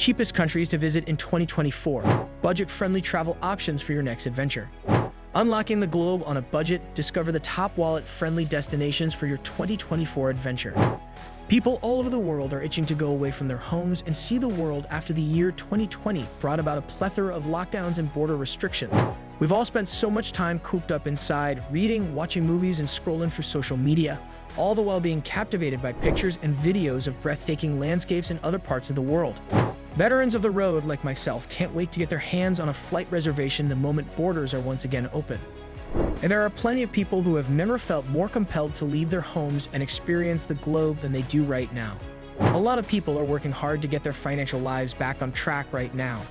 Cheapest countries to visit in 2024. Budget-friendly travel options for your next adventure. Unlocking the globe on a budget, discover the top wallet-friendly destinations for your 2024 adventure. People all over the world are itching to go away from their homes and see the world after the year 2020 brought about a plethora of lockdowns and border restrictions. We've all spent so much time cooped up inside, reading, watching movies, and scrolling through social media, all the while being captivated by pictures and videos of breathtaking landscapes in other parts of the world. Veterans of the road like myself can't wait to get their hands on a flight reservation the moment borders are once again open. And there are plenty of people who have never felt more compelled to leave their homes and experience the globe than they do right now. A lot of people are working hard to get their financial lives back on track right now.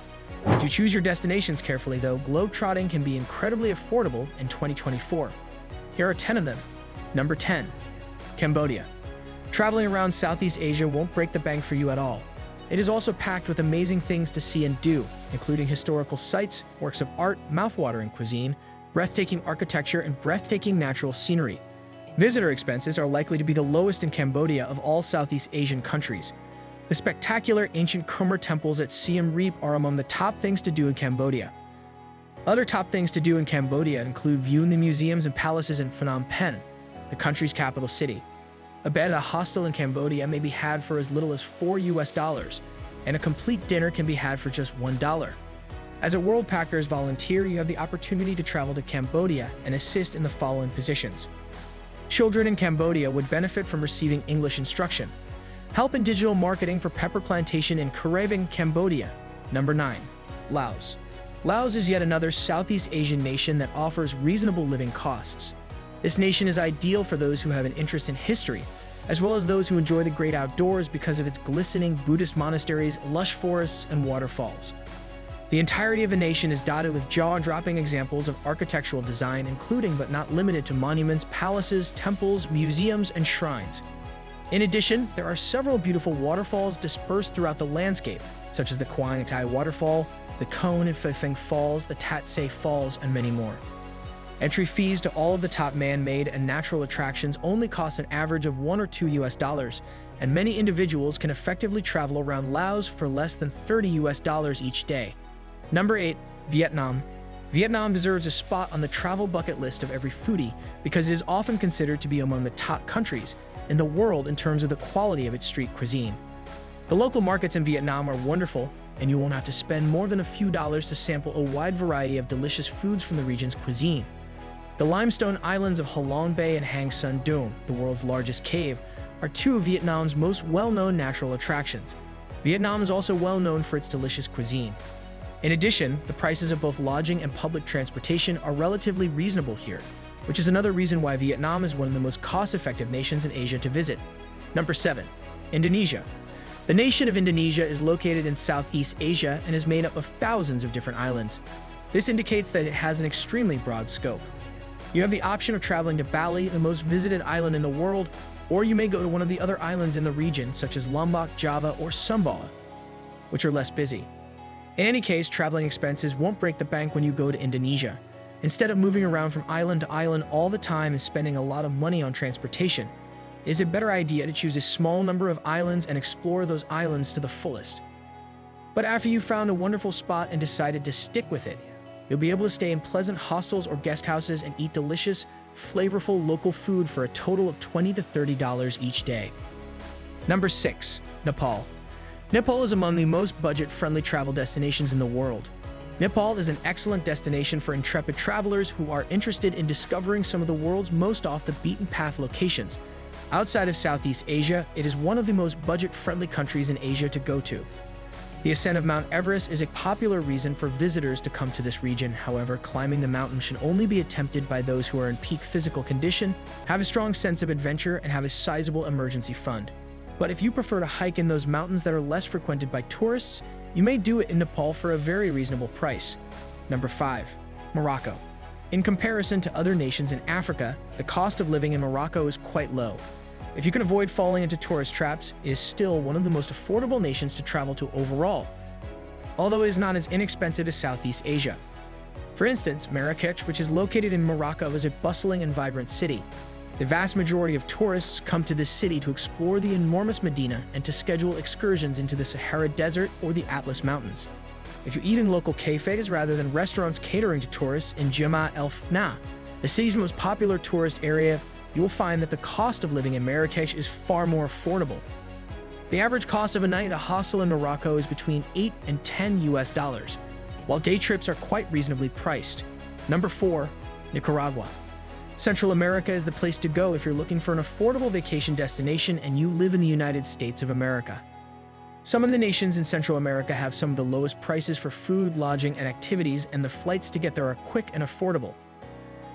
If you choose your destinations carefully though, globetrotting can be incredibly affordable in 2024. Here are 10 of them. Number 10. Cambodia. Traveling around Southeast Asia won't break the bank for you at all. It is also packed with amazing things to see and do, including historical sites, works of art, mouth-watering cuisine, breathtaking architecture, and breathtaking natural scenery. Visitor expenses are likely to be the lowest in Cambodia of all Southeast Asian countries. The spectacular ancient Khmer temples at Siem Reap are among the top things to do in Cambodia. Other top things to do in Cambodia include viewing the museums and palaces in Phnom Penh, the country's capital city. A bed at a hostel in Cambodia may be had for as little as $4, and a complete dinner can be had for just $1. As a World Packers volunteer, you have the opportunity to travel to Cambodia and assist in the following positions. Children in Cambodia would benefit from receiving English instruction. Help in digital marketing for pepper plantation in Karavang, Cambodia. Number 9. Laos. Laos is yet another Southeast Asian nation that offers reasonable living costs. This nation is ideal for those who have an interest in history, as well as those who enjoy the great outdoors because of its glistening Buddhist monasteries, lush forests, and waterfalls. The entirety of the nation is dotted with jaw-dropping examples of architectural design, including but not limited to monuments, palaces, temples, museums, and shrines. In addition, there are several beautiful waterfalls dispersed throughout the landscape, such as the Quang Thai Waterfall, the Khon and Phi Pheng Falls, the Tat Se Falls, and many more. Entry fees to all of the top man-made and natural attractions only cost an average of $1 or $2, and many individuals can effectively travel around Laos for less than $30 each day. Number 8. Vietnam. Vietnam deserves a spot on the travel bucket list of every foodie because it is often considered to be among the top countries in the world in terms of the quality of its street cuisine. The local markets in Vietnam are wonderful, and you won't have to spend more than a few dollars to sample a wide variety of delicious foods from the region's cuisine. The limestone islands of Ha Long Bay and Hang Son Doon, the world's largest cave, are two of Vietnam's most well-known natural attractions. Vietnam is also well known for its delicious cuisine. In addition, the prices of both lodging and public transportation are relatively reasonable here, which is another reason why Vietnam is one of the most cost-effective nations in Asia to visit. Number 7. Indonesia. The nation of Indonesia is located in Southeast Asia and is made up of thousands of different islands. This indicates that it has an extremely broad scope. You have the option of traveling to Bali, the most visited island in the world, or you may go to one of the other islands in the region, such as Lombok, Java, or Sumbawa, which are less busy. In any case, traveling expenses won't break the bank when you go to Indonesia. Instead of moving around from island to island all the time and spending a lot of money on transportation, it is a better idea to choose a small number of islands and explore those islands to the fullest. But after you've found a wonderful spot and decided to stick with it, you'll be able to stay in pleasant hostels or guest houses and eat delicious, flavorful local food for a total of $20 to $30 each day. Number 6. Nepal. Nepal is among the most budget-friendly travel destinations in the world. Nepal is an excellent destination for intrepid travelers who are interested in discovering some of the world's most off-the-beaten-path locations. Outside of Southeast Asia, it is one of the most budget-friendly countries in Asia to go to. The ascent of Mount Everest is a popular reason for visitors to come to this region. However, climbing the mountain should only be attempted by those who are in peak physical condition, have a strong sense of adventure, and have a sizable emergency fund. But if you prefer to hike in those mountains that are less frequented by tourists, you may do it in Nepal for a very reasonable price. Number 5. Morocco. In comparison to other nations in Africa, the cost of living in Morocco is quite low. If you can avoid falling into tourist traps, it is still one of the most affordable nations to travel to overall, although it is not as inexpensive as Southeast Asia. For instance, Marrakech, which is located in Morocco, is a bustling and vibrant city. The vast majority of tourists come to this city to explore the enormous Medina and to schedule excursions into the Sahara Desert or the Atlas Mountains. If you eat in local cafes rather than restaurants catering to tourists in Jama El Fna, the city's most popular tourist area, you will find that the cost of living in Marrakesh is far more affordable. The average cost of a night at a hostel in Morocco is between $8 and $10 while day trips are quite reasonably priced. Number 4, Nicaragua. Central America is the place to go if you're looking for an affordable vacation destination and you live in the United States of America. Some of the nations in Central America have some of the lowest prices for food, lodging, and activities, and the flights to get there are quick and affordable.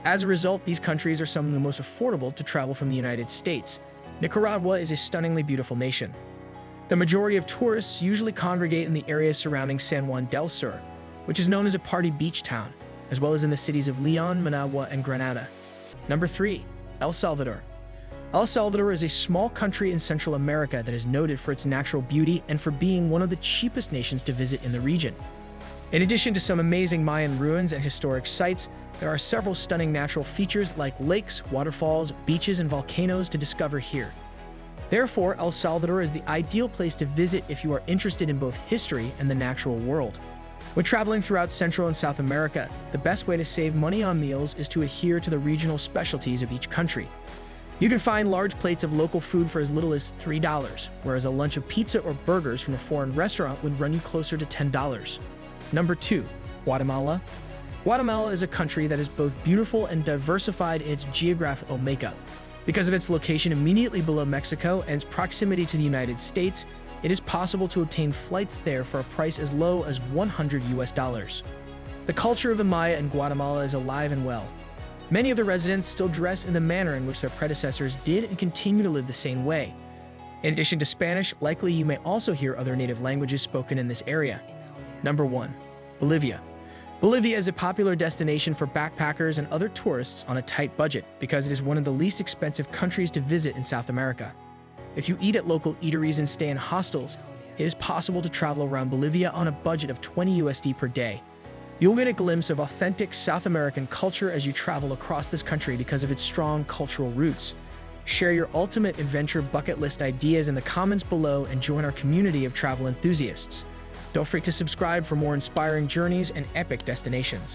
As a result, these countries are some of the most affordable to travel from the United States. Nicaragua is a stunningly beautiful nation. The majority of tourists usually congregate in the areas surrounding San Juan del Sur, which is known as a party beach town, as well as in the cities of Leon, Managua, and Granada. Number 3, El Salvador. El Salvador is a small country in Central America that is noted for its natural beauty and for being one of the cheapest nations to visit in the region. In addition to some amazing Mayan ruins and historic sites, there are several stunning natural features like lakes, waterfalls, beaches, and volcanoes to discover here. Therefore, El Salvador is the ideal place to visit if you are interested in both history and the natural world. When traveling throughout Central and South America, the best way to save money on meals is to adhere to the regional specialties of each country. You can find large plates of local food for as little as $3, whereas a lunch of pizza or burgers from a foreign restaurant would run you closer to $10. Number 2, Guatemala. Guatemala is a country that is both beautiful and diversified in its geographical makeup. Because of its location immediately below Mexico and its proximity to the United States, it is possible to obtain flights there for a price as low as $100. The culture of the Maya in Guatemala is alive and well. Many of the residents still dress in the manner in which their predecessors did and continue to live the same way. In addition to Spanish, likely you may also hear other native languages spoken in this area. Number 1, Bolivia. Bolivia is a popular destination for backpackers and other tourists on a tight budget because it is one of the least expensive countries to visit in South America. If you eat at local eateries and stay in hostels, it is possible to travel around Bolivia on a budget of $20 per day. You'll get a glimpse of authentic South American culture as you travel across this country because of its strong cultural roots. Share your ultimate adventure bucket list ideas in the comments below and join our community of travel enthusiasts. Don't forget to subscribe for more inspiring journeys and epic destinations.